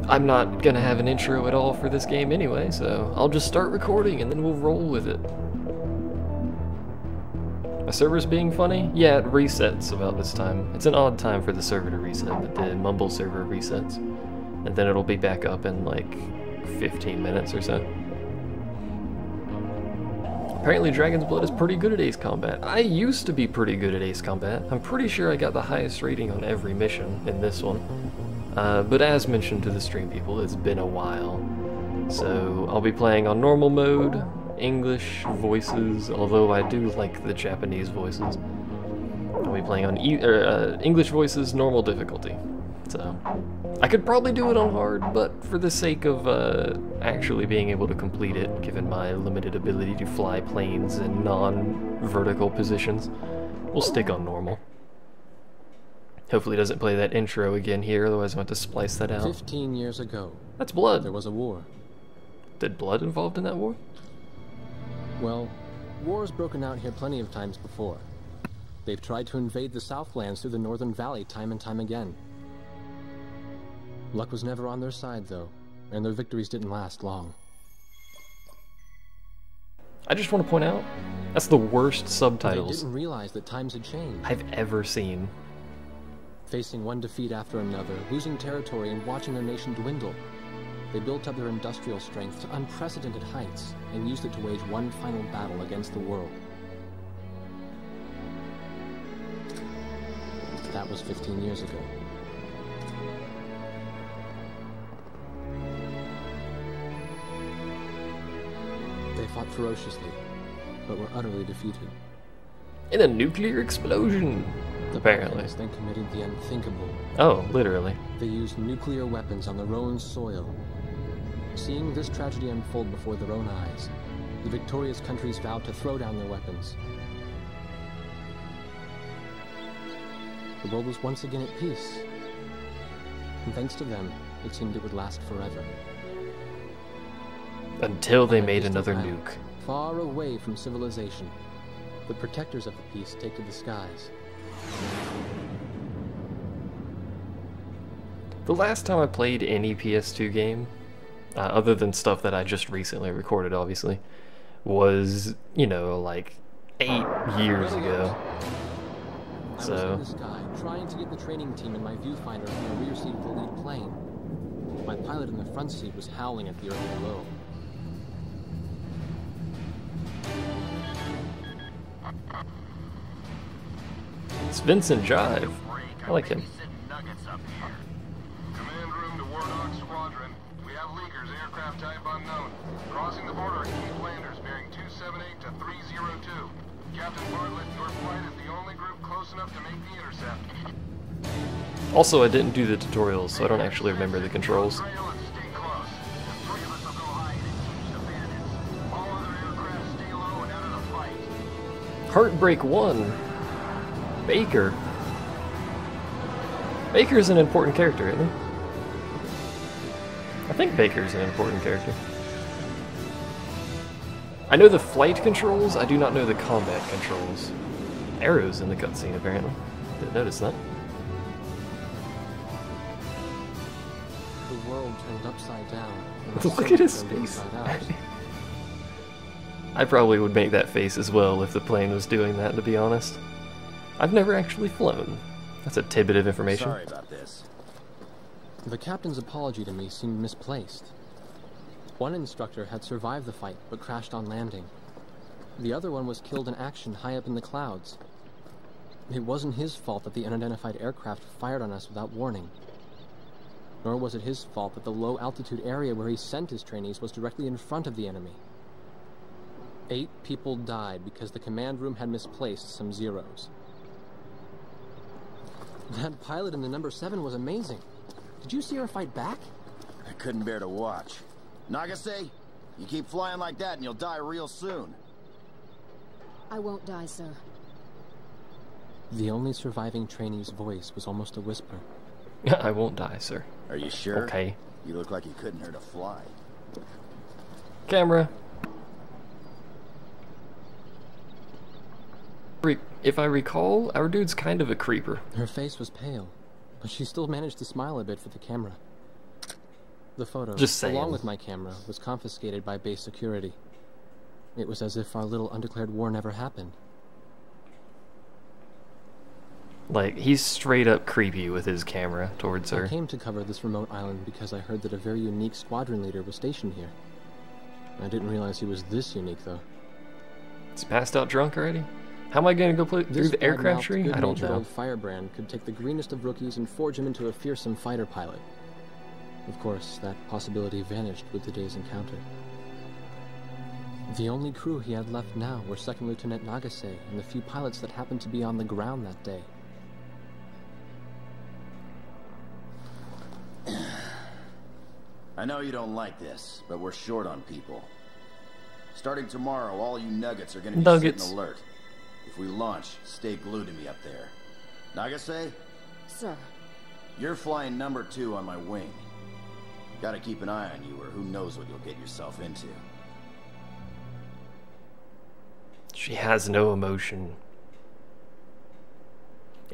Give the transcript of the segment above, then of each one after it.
I'm not gonna have an intro at all for this game anyway, so I'll just start recording and then we'll roll with it. My server's being funny? Yeah, it resets about this time. It's an odd time for the server to reset, but the Mumble server resets. And then it'll be back up in like 15 minutes or so. Apparently Dragon's Blood is pretty good at Ace Combat. I used to be pretty good at Ace Combat. I'm pretty sure I got the highest rating on every mission in this one. But as mentioned to the stream people, it's been a while. So I'll be playing on normal mode, English voices, although I do like the Japanese voices. I'll be playing on English voices, normal difficulty. So I could probably do it on hard, but for the sake of actually being able to complete it, given my limited ability to fly planes in non-vertical positions, we'll stick on normal. Hopefully it doesn't play that intro again here, otherwise I want to splice that out. 15 years ago. That's blood. There was a war. Did blood involved in that war? Well, war's broken out here plenty of times before. They've tried to invade the Southlands through the Northern Valley time and time again. Luck was never on their side, though, and their victories didn't last long. I just want to point out, that's the worst They subtitles didn't realize that times had changed. I've ever seen. Facing one defeat after another, losing territory and watching their nation dwindle, they built up their industrial strength to unprecedented heights and used it to wage one final battle against the world. That was 15 years ago. They fought ferociously, but were utterly defeated. In a nuclear explosion, apparently. Barbarians then committed the unthinkable. Oh, literally. They used nuclear weapons on their own soil. Seeing this tragedy unfold before their own eyes, the victorious countries vowed to throw down their weapons. The world was once again at peace. And thanks to them, it seemed it would last forever. Until they made another nuke. Far away from civilization, the protectors of the peace take to the skies. The last time I played any PS2 game, other than stuff that I just recently recorded, obviously, was, you know, like 8 years ago. I was So in the sky, trying to get the training team in my viewfinder from the rear seat of the lead plane. My pilot in the front seat was howling at the earth below. it's Vincent Jive. I like him. Command room to Warnock Squadron. We have leakers, aircraft type unknown. Crossing the border, Keith Landers, bearing 278 to 302. Captain Bartlett, your flight is the only group close enough to make the intercept. Also, I didn't do the tutorials, so I don't actually remember the controls. Trail and stay close. The three of us will go high and engage the bandits. All other aircraft stay low and out of the fight. Heartbreak 1. Baker. Baker's an important character, isn't he? I think Baker's an important character. I know the flight controls, I do not know the combat controls. Arrows in the cutscene, apparently. Didn't notice that. The world turned upside down. Look at his face. I probably would make that face as well if the plane was doing that, to be honest. I've never actually flown. That's a tidbit of information. Sorry about this. The captain's apology to me seemed misplaced. One instructor had survived the fight, but crashed on landing. The other one was killed in action high up in the clouds. It wasn't his fault that the unidentified aircraft fired on us without warning. Nor was it his fault that the low-altitude area where he sent his trainees was directly in front of the enemy. 8 people died because the command room had misplaced some zeros. That pilot in the number 7 was amazing. Did you see her fight back? I couldn't bear to watch. Nagase, you keep flying like that and you'll die real soon. I won't die, sir. The only surviving trainee's voice was almost a whisper. I won't die, sir. Are you sure? Okay. You look like you couldn't hurt a fly. Camera. If I recall, our dude's kind of a creeper. Her face was pale, but she still managed to smile a bit for the camera. The photo, Just saying. along with my camera, was confiscated by base security. It was as if our little undeclared war never happened. Like, he's straight up creepy with his camera towards her. I came to cover this remote island because I heard that a very unique squadron leader was stationed here. I didn't realize he was this unique, though. He's passed out drunk already? How am I going to go play through the aircraft tree? I don't know. Old firebrand could take the greenest of rookies and forge him into a fearsome fighter pilot. Of course, that possibility vanished with the day's encounter. The only crew he had left now were Second Lieutenant Nagase and the few pilots that happened to be on the ground that day. I know you don't like this, but we're short on people. Starting tomorrow, all you nuggets are going to be sitting alert. If we launch, stay glued to me up there. Nagase? Sir. You're flying number 2 on my wing. Gotta keep an eye on you, or who knows what you'll get yourself into. She has no emotion.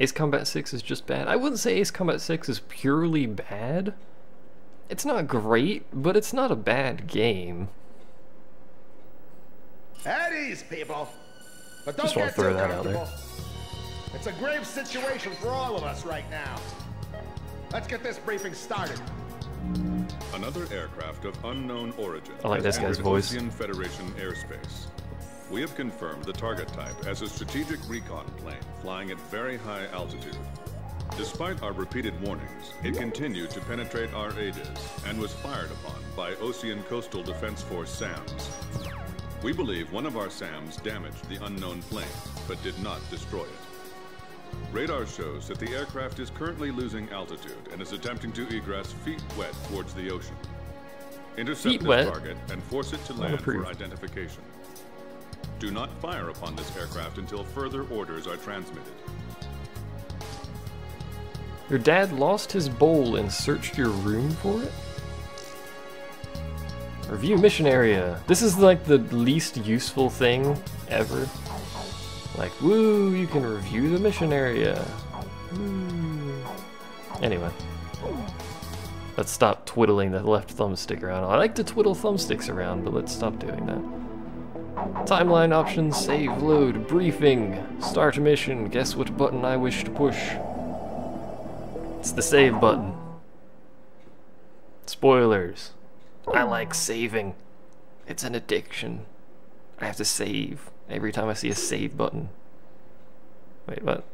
Ace Combat 6 is just bad. I wouldn't say Ace Combat 6 is purely bad. It's not great, but it's not a bad game. At ease, people. But don't Just want get to throw too that out there. comfortable. It's a grave situation for all of us right now. Let's get this briefing started. Another aircraft of unknown origin. I like this guy's voice. Ocean Federation airspace. We have confirmed the target type as a strategic recon plane flying at very high altitude. Despite our repeated warnings, it continued to penetrate our aegis and was fired upon by Ocean Coastal Defense Force SAMs. We believe one of our SAMs damaged the unknown plane, but did not destroy it. Radar shows that the aircraft is currently losing altitude and is attempting to egress feet wet towards the ocean. Intercept this target and force it to land for identification. Do not fire upon this aircraft until further orders are transmitted. Your dad lost his bowl and searched your room for it? Review mission area. This is like the least useful thing ever. Like, woo, you can review the mission area. Woo. Anyway. Let's stop twiddling the left thumbstick around. I like to twiddle thumbsticks around, but let's stop doing that. Timeline options, save, load, briefing, start mission. Guess what button I wish to push. It's the save button. Spoilers. I like saving. It's an addiction. I have to save every time I see a save button. Wait, what?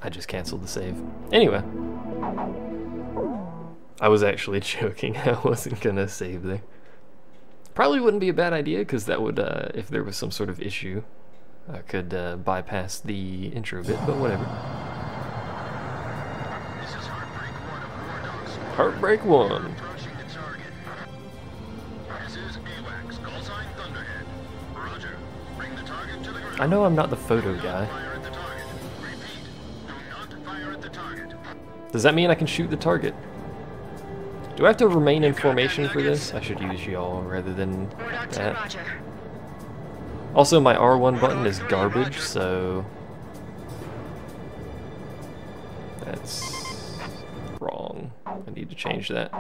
I just canceled the save. Anyway. I was actually joking. I wasn't gonna save there. Probably wouldn't be a bad idea, because that would, if there was some sort of issue, I could bypass the intro bit, but whatever. This is Heartbreak 1 of War Dog Squad. Heartbreak 1. Approaching the target. This is AWACS, call sign Thunderhead. Roger. Bring the target to the ground. I know I'm not the photo guy. Fire at the target. Repeat. Do not fire at the target. Does that mean I can shoot the target? Do I have to remain in formation for this? I should use y'all rather than that. Also, my R1 button is garbage, so that's wrong. I need to change that.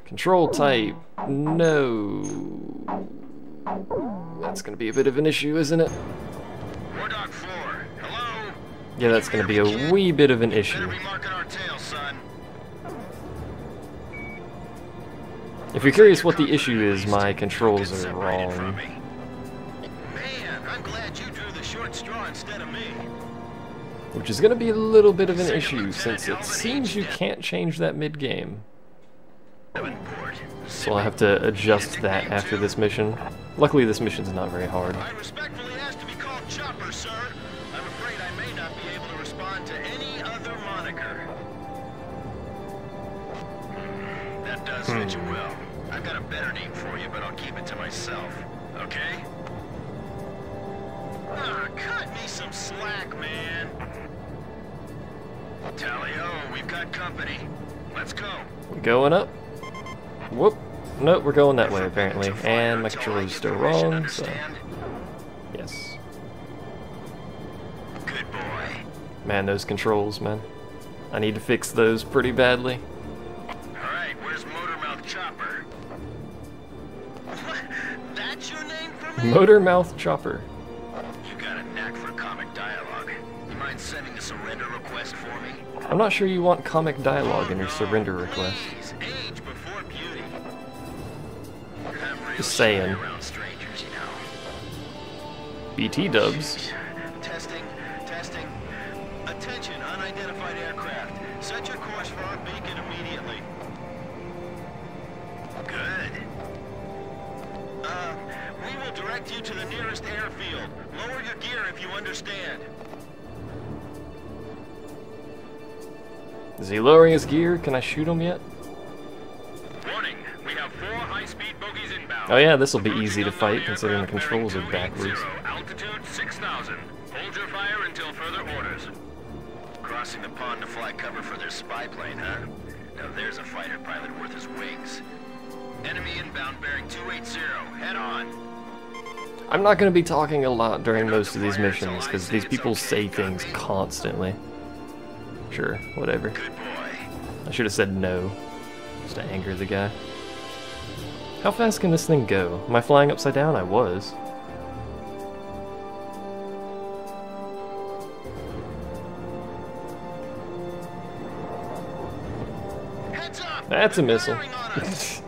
Control type, no. That's gonna be a bit of an issue, isn't it? War Dog 4, hello? Yeah, that's gonna be a wee bit of an issue. Better be marking our tail, son. If you're curious what the issue is, my controls are wrong. Man, I'm glad you drew the short straw instead of me. Which is going to be a little bit of an issue, since it seems you can't change that mid-game. So I'll have to adjust that after this mission. Luckily, this mission's not very hard. I respectfully ask to be called Chopper, sir. I'm afraid I may not be able to respond to any other moniker. That does fit you well. I've got a better name for you, but I'll keep it to myself. Okay? Ah, cut me some slack, man. Tally-ho, we've got company. Let's go. We going up? Whoop. Nope, we're going that way, apparently. And my controller's still wrong, so... Yes. Good boy. Man, those controls, man. I need to fix those pretty badly. Motor mouth chopper. You got a knack for comic dialogue. You mind sending a surrender request for me? I'm not sure you want comic dialogue in your surrender request. Please, age before beauty. Just saying. Around strangers, you know. BT dubs. Testing. Attention, unidentified aircraft. Set your course for our beacon immediately. Good. We will direct you to the nearest airfield. Lower your gear if you understand. Is he lowering his gear? Can I shoot him yet? Warning, we have 4 high-speed bogies inbound. Oh yeah, this will be easy to fight considering the controls are backwards. Altitude 6,000. Hold your fire until further orders. Crossing the pond to fly cover for their spy plane, huh? Now there's a fighter pilot worth his wings. Enemy inbound bearing 280. Head on. I'm not going to be talking a lot during most of these missions because these people say things constantly. Sure, whatever. Good boy. I should have said no, just to anger the guy. How fast can this thing go? Am I flying upside down? I was. Heads up! That's a missile. Firing on us.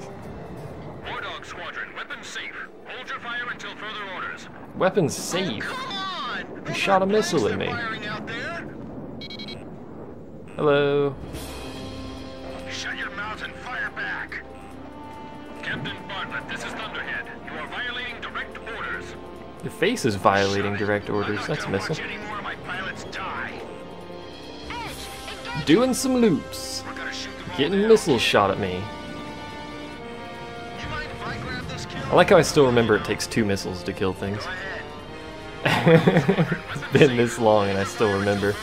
War Dog Squadron, weapons safe. Hold your fire until further orders. Weapons safe. Come on! He shot a missile at me. Firing out there. Hello. Shut your mouth and fire back. Captain Bartlett, this is Thunderhead. You are violating direct orders. Your face is violating direct orders. I'm That's a not missile. gonna watch any more of my pilots die. Doing some loops. We're gonna shoot them all Getting down. missiles shot at me. You mind if I grab this kill? I like how I still remember it takes 2 missiles to kill things. Go ahead. It's been this long and I still remember.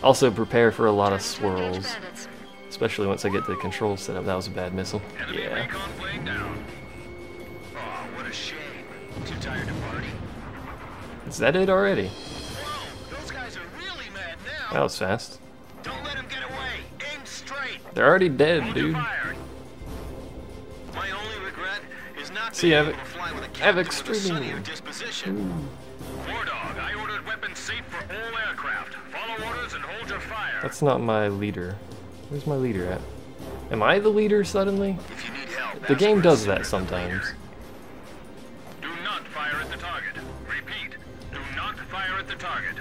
Also prepare for a lot of swirls. Especially once I get the controls set up. That was a bad missile. Enemy Yeah. recon plane down. Oh, what a shame. Too tired to party. Is that it already? Whoa, those guys are really mad now. That was fast. Don't let them get away. Aim straight. They're already dead, Hold your dude. fire. My only regret is not See, being I've- able to fly with a I've captain with a extreme- sunnier disposition. War Dog, I ordered weapons safe for all aircraft. Follow orders and hold your fire. That's not my leader. Where's my leader at? Am I the leader suddenly? If you need help, The ask game for a does that secret sometimes. leader. Do not fire at the target. Repeat, do not fire at the target.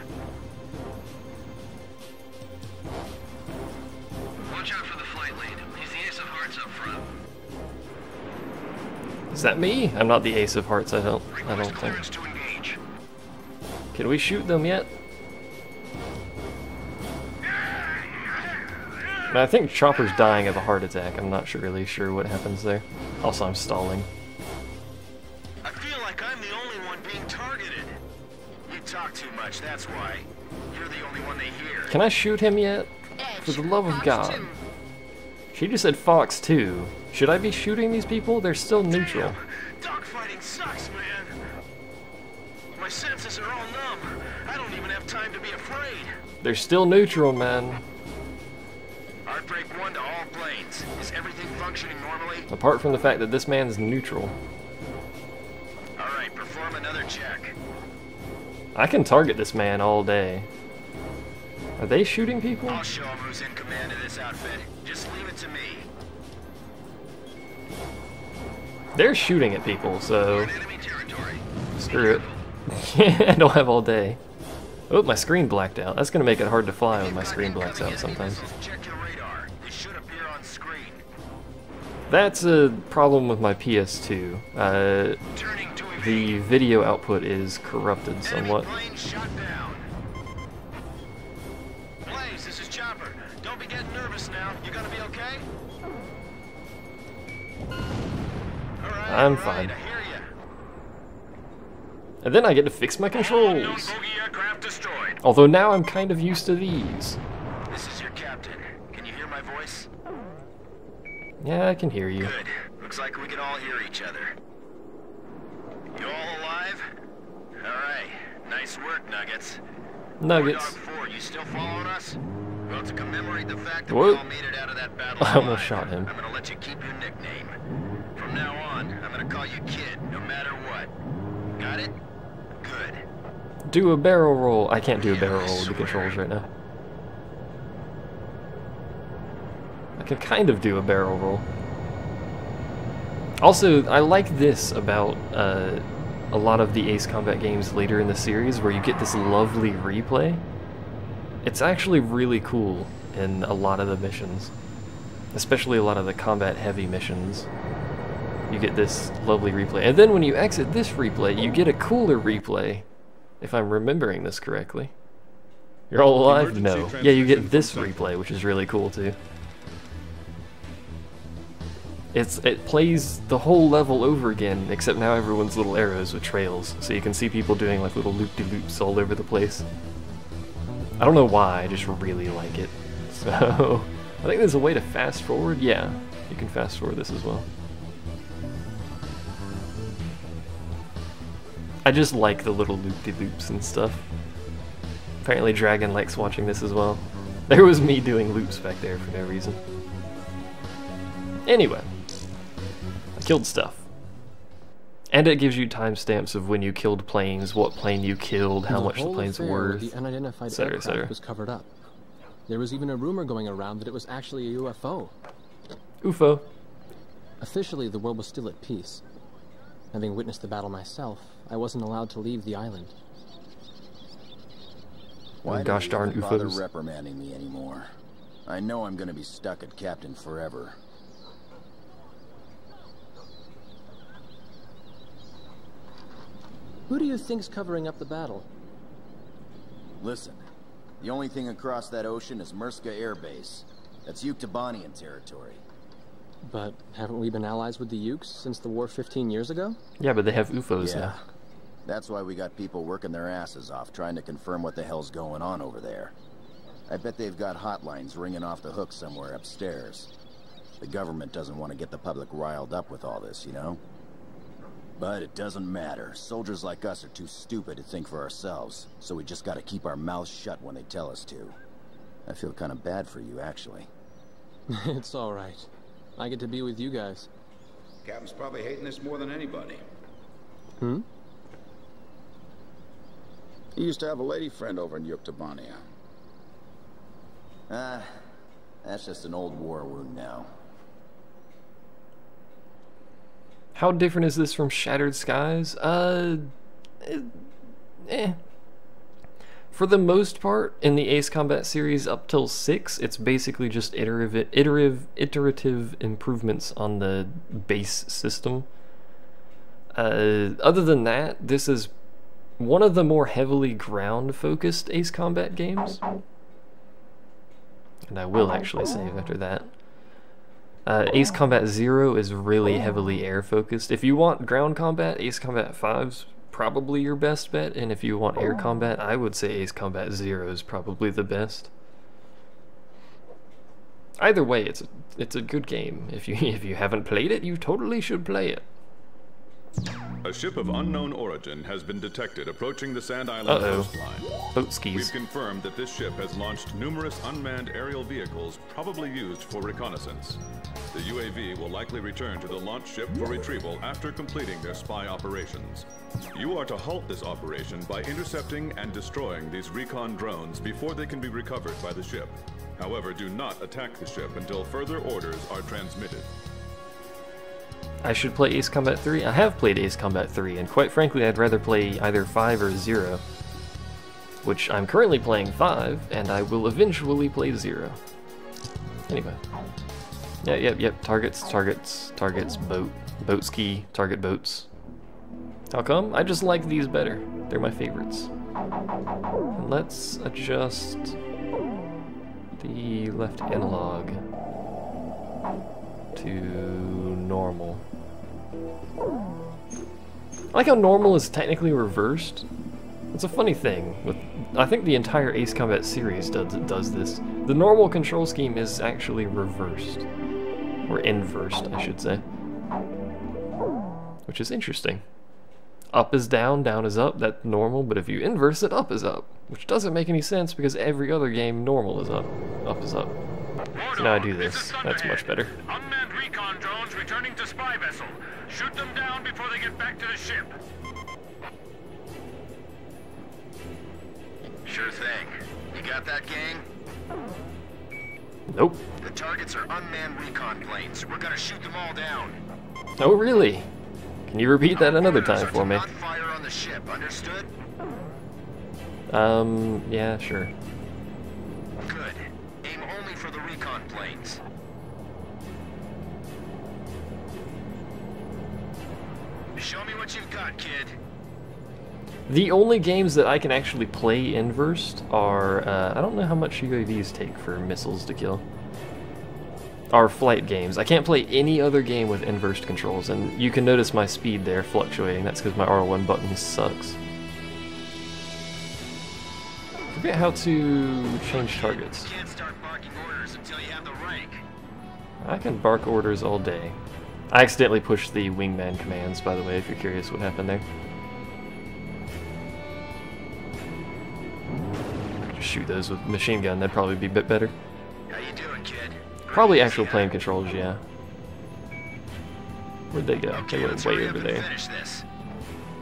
Watch out for the flight lead. He's the ace of hearts up front. Is that me? I'm not the ace of hearts, I don't Request think. clearance to engage. Can we shoot them yet? I think Chopper's dying of a heart attack. I'm not really sure what happens there. Also, I'm stalling. I feel like I'm the only one being targeted. You talk too much, that's why. You're the only one they hear. Can I shoot him yet? For the love of God. She just said Fox 2. Should I be shooting these people? They're still neutral. Dogfighting sucks, man. My senses are all numb. I don't even have time to be afraid. They're still neutral, man. Heartbreak 1 to all planes. Is everything functioning normally? Apart from the fact that this man's neutral. Alright, perform another check. I can target this man all day. Are they shooting people? I'll show him who's in command of this outfit. Just leave it to me. They're shooting at people, so Enemy territory. screw it. I don't have all day. Oh, my screen blacked out. That's gonna make it hard to fly when my screen blacks out sometimes. Check your radar. They should appear on screen. That's a problem with my PS2. Turning to The video output is corrupted enemy somewhat. plane shot down. Blaze, this is Chopper. Don't be getting nervous now. You gonna be okay? Alright, I'm fine. I hear ya. And then I get to fix my Unknown controls. bogey aircraft destroyed. Although now I'm kind of used to these. This is your captain. Can you hear my voice? Yeah, I can hear you. Good. Looks like we can all hear each other. You all alive? Alright. Nice work, Nuggets. Nuggets. Dog 4, you still following us? Well, to commemorate the fact that Whoa. we all made it out of that battle I almost alive, shot him. I'm gonna let you keep your nickname. From now on, I'm gonna call you Kid, no matter what. Got it? Good. Do a barrel roll. I can't do a barrel roll with the controls right now. I can kind of do a barrel roll. Also, I like this about a lot of the Ace Combat games later in the series, where you get this lovely replay. It's actually really cool in a lot of the missions, especially a lot of the combat-heavy missions. You get this lovely replay. And then when you exit this replay, you get a cooler replay, if I'm remembering this correctly. You're all alive? No. Yeah, you get this replay, which is really cool too. It plays the whole level over again, except now everyone's little arrows with trails, so you can see people doing like little loop-de-loops all over the place. I don't know why, I just really like it. So, I think there's a way to fast forward. Yeah, you can fast forward this as well. I just like the little loop-de-loops and stuff. Apparently Dragon likes watching this as well. There was me doing loops back there for no reason. Anyway. Killed stuff. And it gives you timestamps of when you killed planes, what plane you killed, how much the plane's worth, the unidentified aircraft was covered up. There was even a rumor going around that it was actually a UFO. UFO. Officially, the world was still at peace. Having witnessed the battle myself, I wasn't allowed to leave the island. Why gosh darn don't you bother UFOs. reprimanding me anymore? I know I'm gonna be stuck at Captain forever. Who do you think's covering up the battle? Listen, the only thing across that ocean is Murska Air Base. That's Yuktobanian territory. But haven't we been allies with the Ukes since the war 15 years ago? Yeah, but they have UFOs Yeah. now. That's why we got people working their asses off trying to confirm what the hell's going on over there. I bet they've got hotlines ringing off the hook somewhere upstairs. The government doesn't want to get the public riled up with all this, you know? But it doesn't matter. Soldiers like us are too stupid to think for ourselves, so we just gotta keep our mouths shut when they tell us to. I feel kind of bad for you, actually. It's alright. I get to be with you guys. Captain's probably hating this more than anybody. Hmm? He used to have a lady friend over in Yuktobania. That's just an old war wound now. How different is this from Shattered Skies? For the most part, in the Ace Combat series up till 6, it's basically just iterative improvements on the base system. Other than that, this is one of the more heavily ground-focused Ace Combat games. And I will actually save after that. Ace Combat 0 is really heavily air-focused. If you want ground combat, Ace Combat 5's probably your best bet, and if you want air combat, I would say Ace Combat 0 is probably the best. Either way, it's a good game. If you haven't played it, you totally should play it. A ship of unknown origin has been detected approaching the Sand Island coastline. Boat skis. We've confirmed that this ship has launched numerous unmanned aerial vehicles probably used for reconnaissance. The UAV will likely return to the launch ship for retrieval after completing their spy operations. You are to halt this operation by intercepting and destroying these recon drones before they can be recovered by the ship. However, do not attack the ship until further orders are transmitted. I should play Ace Combat 3. I have played Ace Combat 3, and quite frankly, I'd rather play either 5 or 0. Which I'm currently playing 5, and I will eventually play 0. Anyway. Yep. Targets, boat ski, target boats. How come? I just like these better. They're my favorites. And let's adjust the left analog to normal. I like how normal is technically reversed. It's a funny thing. I think the entire Ace Combat series does this. The normal control scheme is actually reversed. Or inversed, I should say. Which is interesting. Up is down, down is up, that's normal, but if you inverse it, up is up. Which doesn't make any sense because every other game, normal is up is up. So now I do this. That's much better. Unmanned recon drones returning to spy vessel. Shoot them down before they get back to the ship. Sure thing. You got that, gang? Nope. The targets are unmanned recon planes. We're gonna shoot them all down. Oh, really? Can you repeat that another time for me? Not fire on the ship, understood? Yeah, sure. Good. Aim only for the recon planes. Show me what you've got, kid. The only games that I can actually play inversed are, I don't know how much UAVs take for missiles to kill. Are flight games. I can't play any other game with inversed controls, and you can notice my speed there fluctuating. That's because my R1 button sucks. Forget how to change targets. You can't start barking orders until you have the rank. I can bark orders all day. I accidentally pushed the wingman commands, by the way, if you're curious what happened there. Just shoot those with machine gun, that'd probably be a bit better. How you doing, kid? Probably actual plane controls, yeah. Where'd they go? Okay, They went way hurry up over and there. finish this.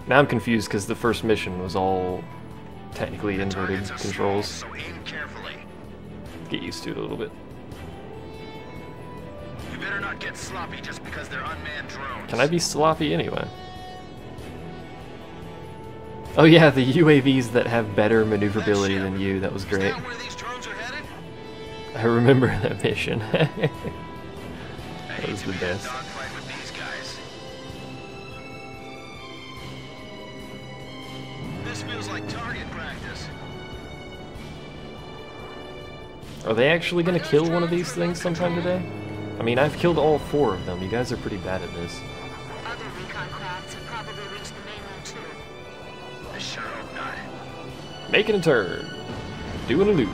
Now I'm confused because the first mission was all technically inverted Targets are controls. small, so aim carefully. Get used to it a little bit. You better not get sloppy just because they're unmanned drones. Can I be sloppy anyway? Oh yeah, the UAVs that have better maneuverability than you, that was Is great. that where these drones are headed? I remember that mission. I That hate was to the be in a best. dogfight with these guys. This feels like target practice. Are they actually gonna kill one of these things sometime today? I mean, I've killed all 4 of them. You guys are pretty bad at this. Other recon crafts have probably reached the mainland too. I sure hope not. Making a turn. Doing a loop.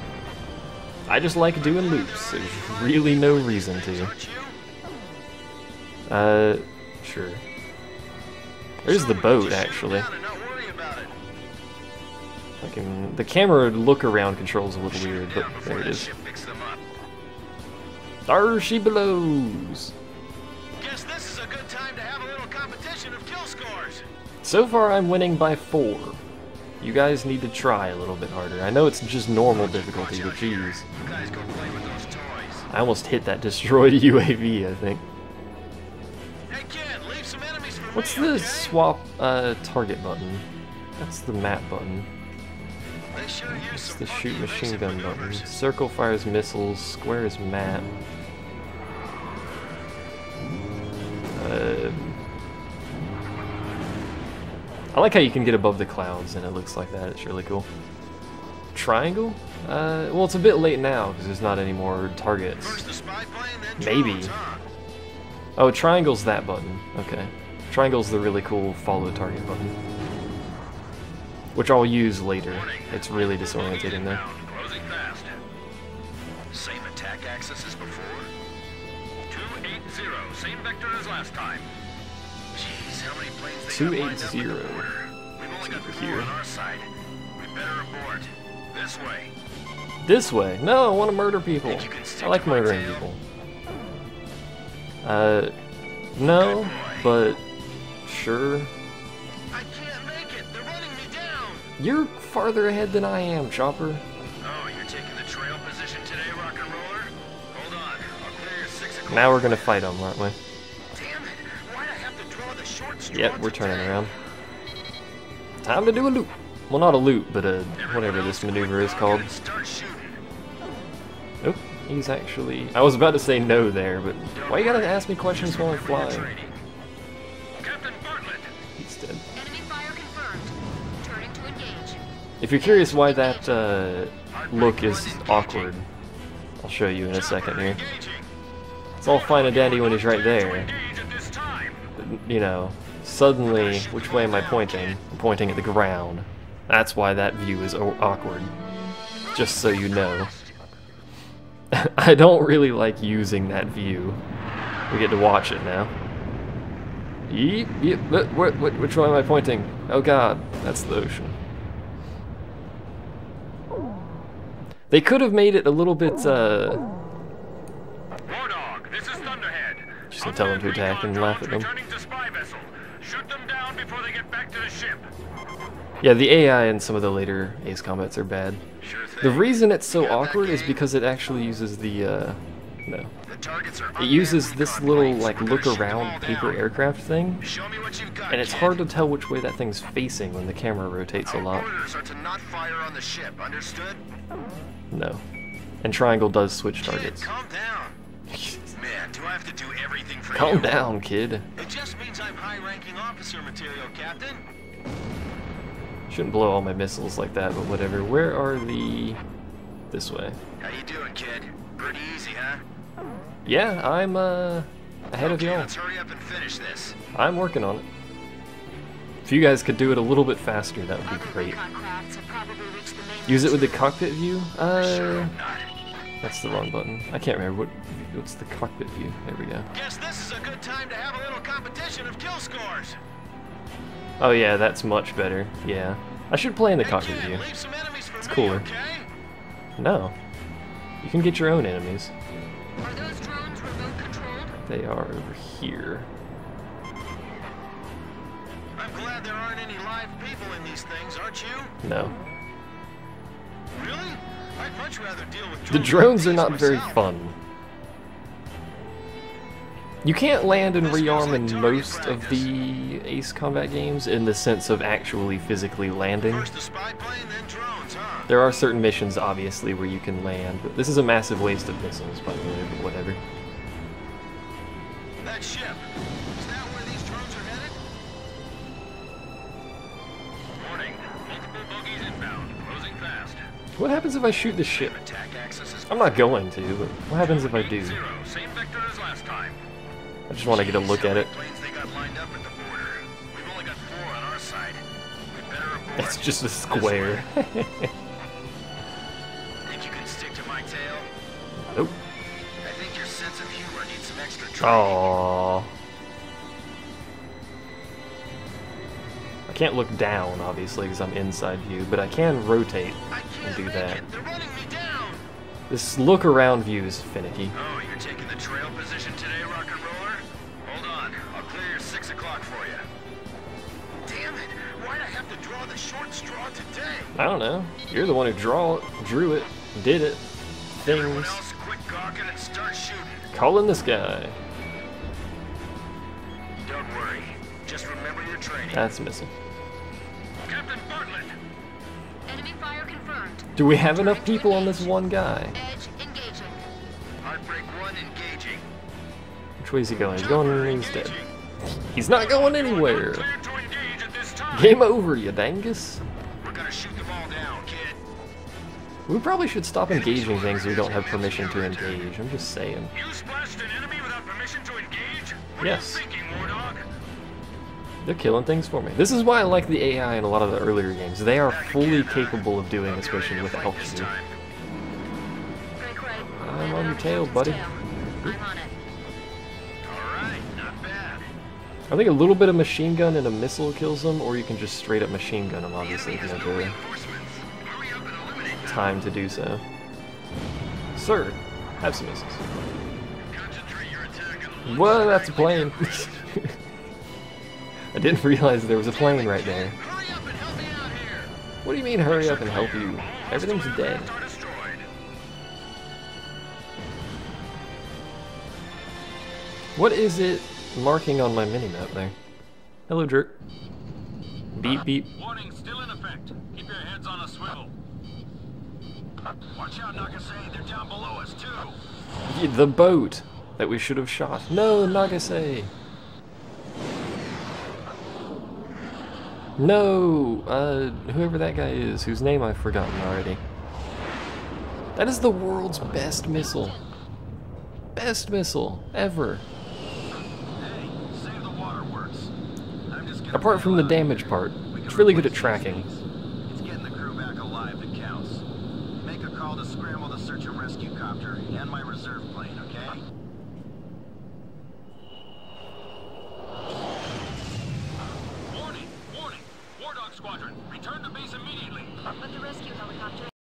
I just like doing loops. There's really no reason to. Aren't you? Sure. There's the boat, actually. Down and not worry about it. The camera look around controls a little weird, but Down before there it that is. ship picks them up. There she blows! Guess this is a good time to have a little competition of kill scores. So far I'm winning by 4. You guys need to try a little bit harder. I know it's just normal difficulty, but jeez. You guys go play with those toys. I almost hit that destroyed UAV, I think. Hey kid, leave some enemies for What's me, the okay? swap target button? That's the map button. They sure use It's some the funky shoot machine evasive gun button. maneuvers. Circle fires missiles, square is map. I like how you can get above the clouds and it looks like that. It's really cool. Triangle? Well, it's a bit late now because there's not any more targets. First the spy plane, then Maybe. drones, huh? Oh, triangle's that button. Okay. Triangle's the really cool follow target button. Which I'll use later. It's really disorientating though. Closing fast. Same attack axis as before. 280, same vector as last time. Jeez, how many planes they got lined up at the 280. border? We've only got Over 4 here. on our side. We better abort. This way. This way. No, I want to murder people. Think you can stick I like to my murdering tail? people. No, but sure. I can't make it. They're running me down. You're farther ahead than I am, Chopper. Oh, you're taking the trail position today, rock and roller? Hold on. I'll clear your 6 o'clock. Now we're gonna fight them, aren't we? Damn it. Why'd I have to draw the short straw Yep, we're turning today? around. Time to do a loop. Well, not a loop, but a whatever this maneuver is called. Start shooting. Nope, he's actually... I was about to say no there, but why you gotta ask me questions while I'm flying? Captain Bartlett. He's dead. Enemy fire confirmed. Turning to engage. If you're curious why that look is awkward, I'll show you in a second here. Engaging. It's all fine and dandy when he's right there. Engage at this time. But, you know, suddenly, which way am I pointing? I'm pointing at the ground. That's why that view is awkward. Just so you know. I don't really like using that view. We get to watch it now. Yep, which way am I pointing? Oh god, that's the ocean. They could have made it a little bit, Wardog, this is Thunderhead. just gonna tell them to attack and laugh at them. Returning to spy vessel. Shoot them down before they get back to the ship. Yeah, the AI in some of the later Ace combats are bad. Sure thing. The reason it's so awkward is because it actually uses the, no. The targets are It uses unmanned this recon little, planes. like, We're gonna shoot them look-around all paper down. aircraft thing, Show me what you've got, and it's kid. hard to tell which way that thing's facing when the camera rotates a Our lot. orders are to not fire on the ship, understood? No. And triangle does switch Kid, targets. calm down. Man, do I have to do everything for you? Calm down, kid. It just means I'm high-ranking officer material, Captain. Shouldn't blow all my missiles like that, but whatever. Where are the... This way. How you doing, kid? Pretty easy, huh? Yeah, I'm, ahead of Okay, y'all. let's hurry up and finish this. I'm working on it. If you guys could do it a little bit faster, that would be Other great. recon crafts have probably reached the mainland. Use it with the cockpit view? Sure not. That's the wrong button. I can't remember what's the cockpit view. There we go. Guess this is a good time to have a little competition of kill scores. Oh yeah, that's much better. Yeah. I should play in the Hey, cockpit kid, view. leave some enemies for It's me, cooler. okay? No. You can get your own enemies. Are those drones remote controlled? They are over here. I'm glad there aren't any live people in these things, aren't you? No. Really? I'd much rather deal with The drones are not very fun. You can't land and rearm in most of the Ace Combat games in the sense of actually physically landing. First the spy plane, then drones, huh? There are certain missions, obviously, where you can land, but this is a massive waste of missiles, by the way, but whatever. That ship. Is that where these drones are headed? Warning. Multiple bogies inbound. Closing fast. What happens if I shoot the ship? Attack access is I'm not going to, but what happens if I do? zero. Same vector as last time. I just want to get a look at it. Planes they got lined up at the border. We've only got 4 on our side. We better abort. It's just a square. Think you can stick to my tail? Nope. I think your sense of humor needs some extra training. Aww. I can't look down, obviously, because I'm inside view, but I can rotate I and can't do make that. it. They're running me down. This look-around view is finicky. Oh, you're taking the trail position today, rock and roller? Hold on, I'll clear your 6 o'clock for you. Damn it! Why'd I have to draw the short straw today? I don't know. You're the one who drew it, did it, Everyone things. else, quit gawking and start shooting. Calling this guy. Don't worry. Just remember your training. That's a missile. Captain Bartlett! Enemy fire confirmed. Do we have enough people on this one guy? Edge engaging. Heartbreak 1 engaging. Which way is he going? He's going instead. He's not going anywhere. Clear to engage at this time. Game over, you dangus. We're gonna shoot them all down, kid. We probably should stop engaging things we don't have permission to engage. I'm just saying. You splashed an enemy without permission to engage? What Yes. are you thinking, Wardog? They're killing things for me. This is why I like the AI in a lot of the earlier games. They are fully capable of doing this mission without you. Break right. I'm on your tail, buddy. I'm on it. Alright, not bad. I think a little bit of machine gun and a missile kills them, or you can just straight up machine gun them, obviously, if you have the Reinforcements. Hurry up and eliminate them. time to do so. Sir, have some missiles. Concentrate your attack on the Well, that's a plane. I didn't realize there was a plane right there. Hurry up and help me out here. What do you mean, hurry up and help you? Everything's dead. Aircraft are destroyed. What is it marking on my minimap there? Hello, jerk. Beep, beep. Warning still in effect. Keep your heads on a swivel. Watch out, Nagasei. They're down below us, too. The boat that we should have shot. No, Nagasei. No, whoever that guy is, whose name I've forgotten already. That is the world's best missile. Best missile ever. Hey, save the waterworks. I'm just gonna Apart from the damage part. It's really good at tracking. It's getting the crew back alive that counts. Make a call to scramble the search and rescue copter and my reserve plane, okay? Warning! Warning! War Dog Squadron, return to base immediately. But the rescue helicopter